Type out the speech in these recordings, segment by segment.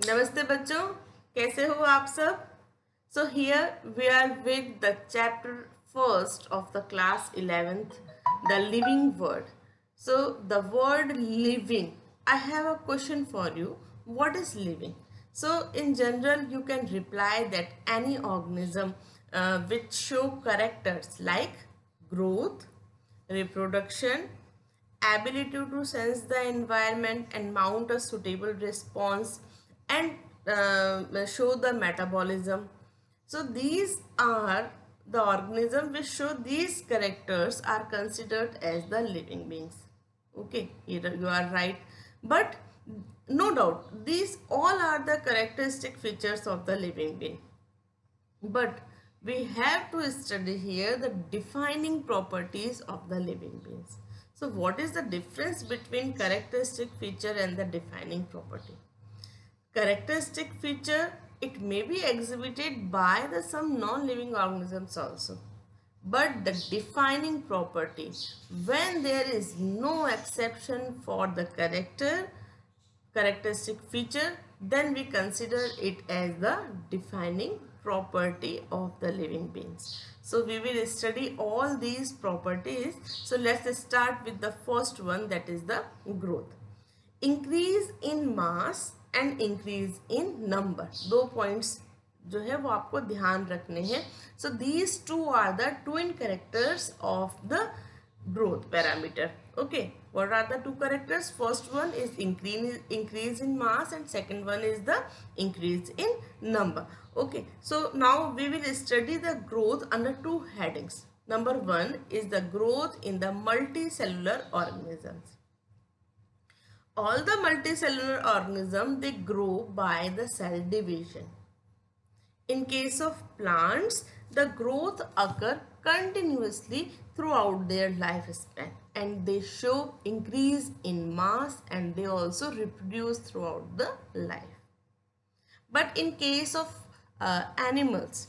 नमस्ते बच्चों, कैसे हो आप सब? So here we are with the chapter first of the class 11th, the living word. So the word living, I have a question for you. What is living? So in general you can reply that any organism which show characters like growth, reproduction, ability to sense the environment and mount a suitable response, and show the metabolism. So these are the organisms which show these characters are considered as the living beings. Okay, you are right. But no doubt, these all are the characteristic features of the living being. But we have to study here the defining properties of the living beings. So what is the difference between characteristic feature and the defining property? Characteristic feature, it may be exhibited by the some non-living organisms also. But the defining property, when there is no exception for the characteristic feature, then we consider it as the defining property of the living beings. So we will study all these properties. So let's start with the first one, that is the growth. Increase in mass and increase in number, दो points जो है वो आपको ध्यान रखने हैं. So these two are the twin characters of the growth parameter. Okay, what are the two characters? First one is increase in mass and second one is the increase in number. Okay, so now we will study the growth under two headings. Number one is the growth in the multicellular organisms. All the multicellular organisms, they grow by the cell division. In case of plants, the growth occur continuously throughout their lifespan and they show increase in mass and they also reproduce throughout the life. But in case of animals,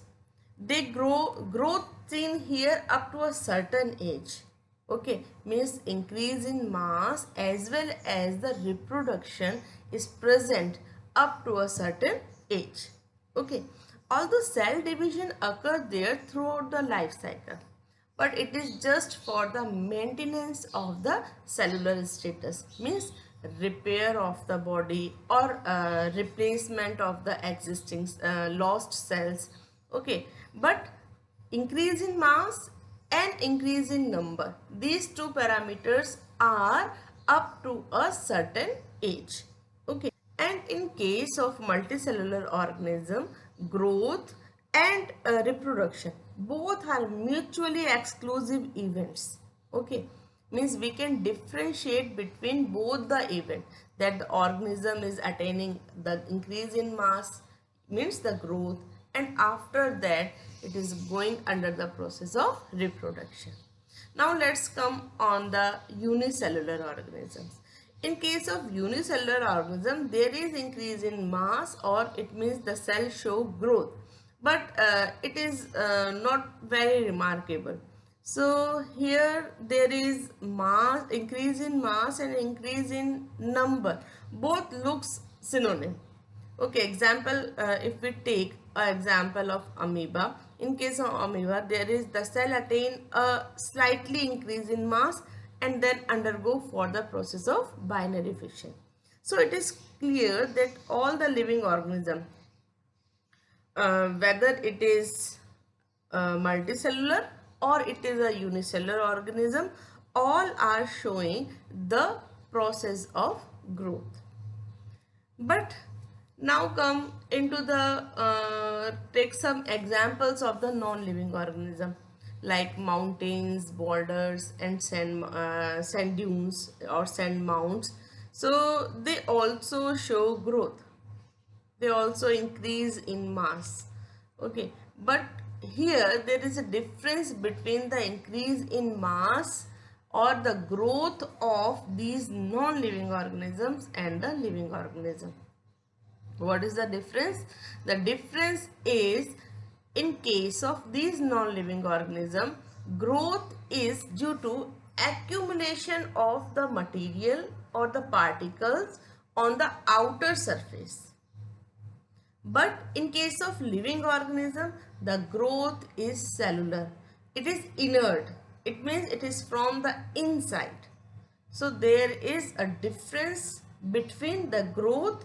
they growth seen here up to a certain age. Okay, means increase in mass as well as the reproduction is present up to a certain age. Okay, although cell division occurs there throughout the life cycle, but it is just for the maintenance of the cellular status, means repair of the body or replacement of the existing lost cells. Okay, but increase in mass and increase in number, these two parameters are up to a certain age. Okay, and in case of multicellular organism, growth and reproduction both are mutually exclusive events. Okay, means we can differentiate between both the event, that the organism is attaining the increase in mass, means the growth, and after that it is going under the process of reproduction. Now let's come on the unicellular organisms. In case of unicellular organism, there is increase in mass, or it means the cell show growth, but it is not very remarkable. So here there is mass, increase in mass and increase in number, both looks synonym. Okay, example, if we take an example of amoeba, in case of amoeba, there is the cell attain a slightly increase in mass and then undergo for the process of binary fission. So it is clear that all the living organism, whether it is multicellular or it is a unicellular organism, all are showing the process of growth. But now come into the take some examples of the non-living organism like mountains, boulders, and sand dunes or sand mounds. So they also show growth, they also increase in mass. Okay, but here there is a difference between the increase in mass or the growth of these non-living organisms and the living organism. What is the difference? The difference is, in case of these non-living organism, growth is due to accumulation of the material or the particles on the outer surface. But in case of living organism, the growth is cellular. It is inert. It means it is from the inside. So there is a difference between the growth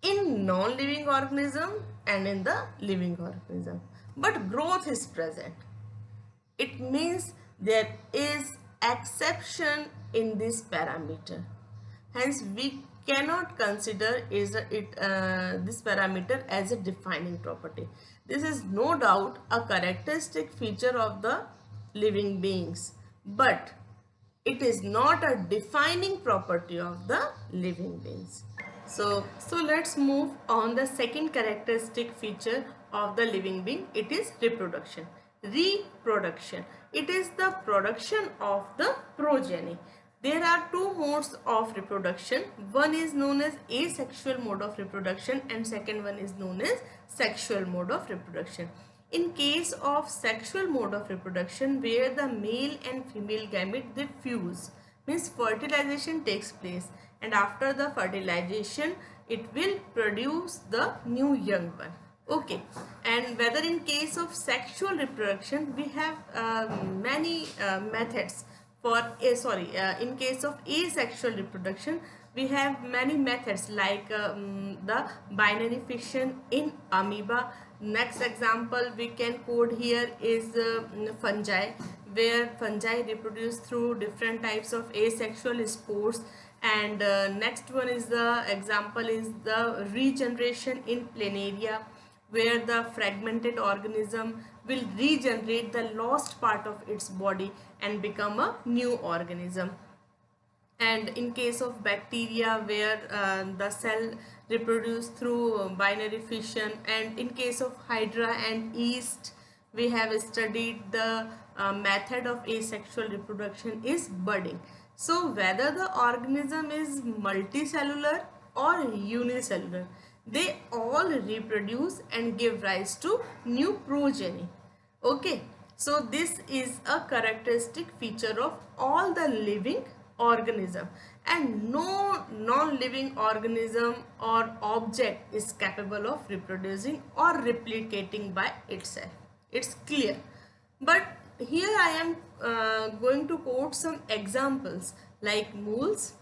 in non-living organism and in the living organism. But growth is present. It means there is exception in this parameter. Hence, we cannot consider this parameter as a defining property. This is no doubt a characteristic feature of the living beings, but it is not a defining property of the living beings. So let's move on the second characteristic feature of the living being. It is reproduction. Reproduction. It is the production of the progeny. There are two modes of reproduction. One is known as asexual mode of reproduction and second one is known as sexual mode of reproduction. In case of sexual mode of reproduction, where the male and female gamete they fuse, means fertilization takes place, and after the fertilization it will produce the new young one. Okay, and whether in case of sexual reproduction we have many methods for in case of asexual reproduction we have many methods like the binary fission in amoeba. Next example we can quote here is fungi, where fungi reproduce through different types of asexual spores. And next one is the example is the regeneration in planaria, where the fragmented organism will regenerate the lost part of its body and become a new organism. And in case of bacteria, where the cell reproduce through binary fission. And in case of hydra and yeast, we have studied the method of asexual reproduction is budding. So whether the organism is multicellular or unicellular, they all reproduce and give rise to new progeny. Okay, so this is a characteristic feature of all the living organism, and no non-living organism or object is capable of reproducing or replicating by itself. It's clear. But here I am going to quote some examples like moles,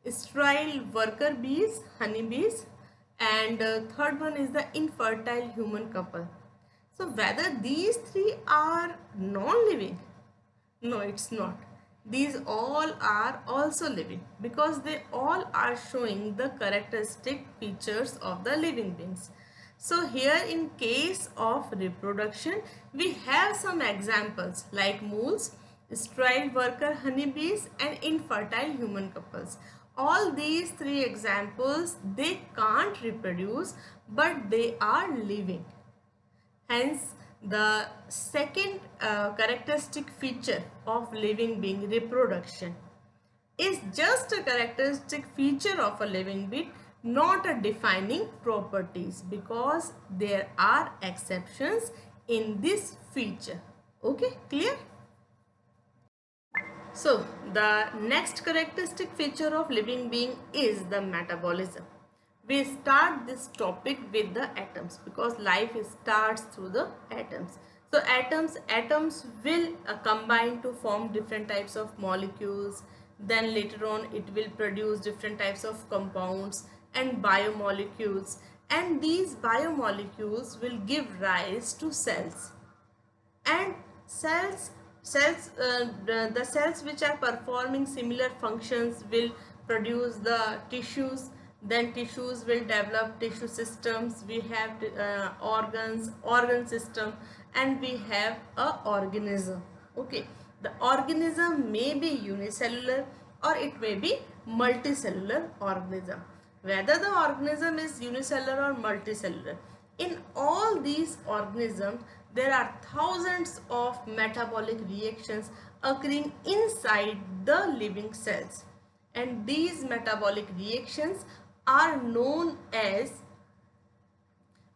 sterile worker bees, honeybees, and third one is the infertile human couple. So whether these three are non-living? No, it's not. These all are also living because they all are showing the characteristic features of the living beings. So here in case of reproduction, we have some examples like moles, sterile worker honeybees and infertile human couples. All these three examples, they can't reproduce but they are living. Hence, the second characteristic feature of living being, reproduction, is just a characteristic feature of a living being, not a defining properties, because there are exceptions in this feature. Okay, clear? So, the next characteristic feature of living being is the metabolism. We start this topic with the atoms because life starts through the atoms. So atoms will combine to form different types of molecules. Then later on it will produce different types of compounds and biomolecules, and these biomolecules will give rise to cells. And the cells which are performing similar functions will produce the tissues. Then tissues will develop tissue systems. We have organ system, and we have a organism. Okay, the organism may be unicellular or it may be multicellular organism. Whether the organism is unicellular or multicellular, in all these organisms there are thousands of metabolic reactions occurring inside the living cells, and these metabolic reactions are known as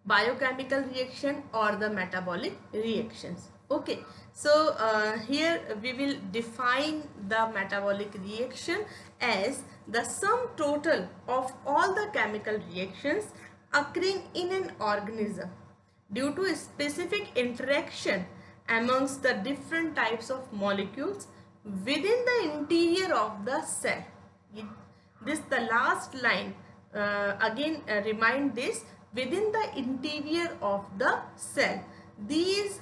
biochemical reaction or the metabolic reactions. Okay, so here we will define the metabolic reaction as the sum total of all the chemical reactions occurring in an organism due to a specific interaction amongst the different types of molecules within the interior of the cell. This the last line, again remind this, within the interior of the cell. These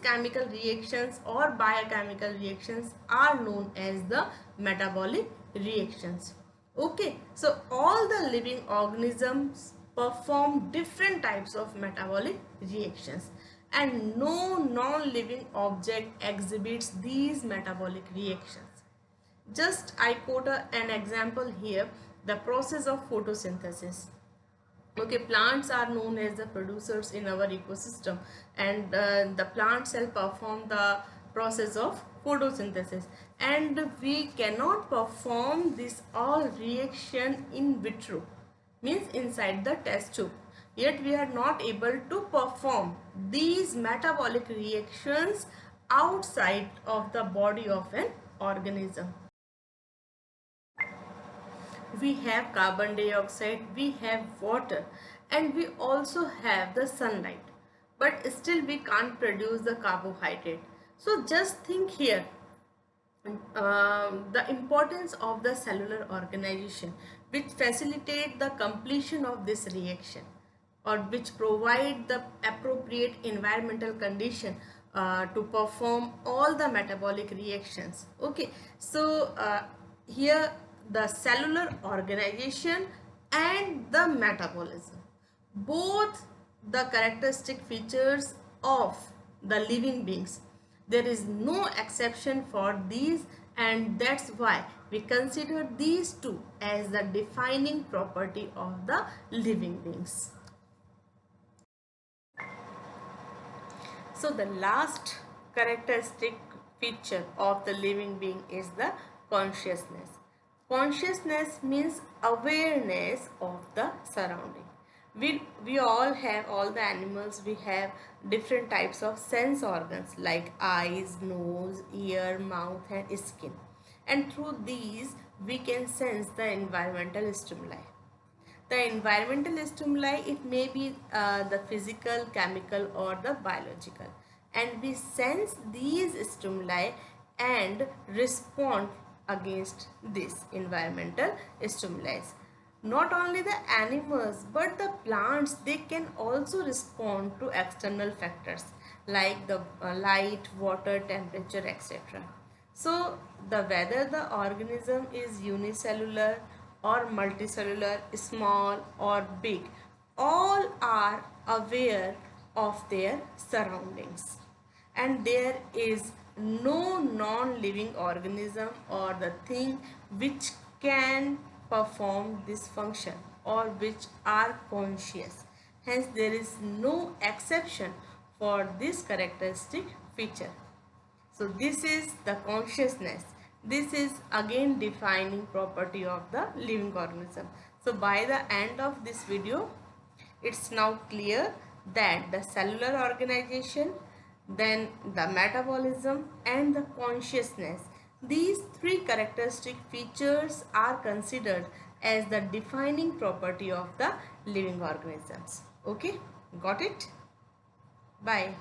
chemical reactions or biochemical reactions are known as the metabolic reactions. Okay, so all the living organisms perform different types of metabolic reactions, and no non-living object exhibits these metabolic reactions. Just I quote an example here, the process of photosynthesis. Okay, plants are known as the producers in our ecosystem, and the plant cell perform the process of photosynthesis, and we cannot perform this all reaction in vitro, means inside the test tube, yet we are not able to perform these metabolic reactions outside of the body of an organism. We have carbon dioxide, we have water, and we also have the sunlight, but still we can't produce the carbohydrate. So just think here, the importance of the cellular organization which facilitate the completion of this reaction, or which provide the appropriate environmental condition to perform all the metabolic reactions. Okay, so here the cellular organization and the metabolism, both the characteristic features of the living beings, there is no exception for these, and that's why we consider these two as the defining property of the living beings. So the last characteristic feature of the living being is the consciousness. Consciousness means awareness of the surrounding. We all have, all the animals, we have different types of sense organs like eyes, nose, ear, mouth and skin. And through these we can sense the environmental stimuli. The environmental stimuli, it may be the physical, chemical or the biological, and we sense these stimuli and respond against this environmental stimuli. Not only the animals but the plants, they can also respond to external factors like the light, water, temperature, etc. So the whether the organism is unicellular or multicellular, small or big, all are aware of their surroundings, and there is no non-living organism or the thing which can perform this function or which are conscious. Hence there is no exception for this characteristic feature. So this is the consciousness. This is again defining property of the living organism. So by the end of this video, it's now clear that the cellular organization, then the metabolism and the consciousness, these three characteristic features are considered as the defining property of the living organisms. Okay, got it? Bye.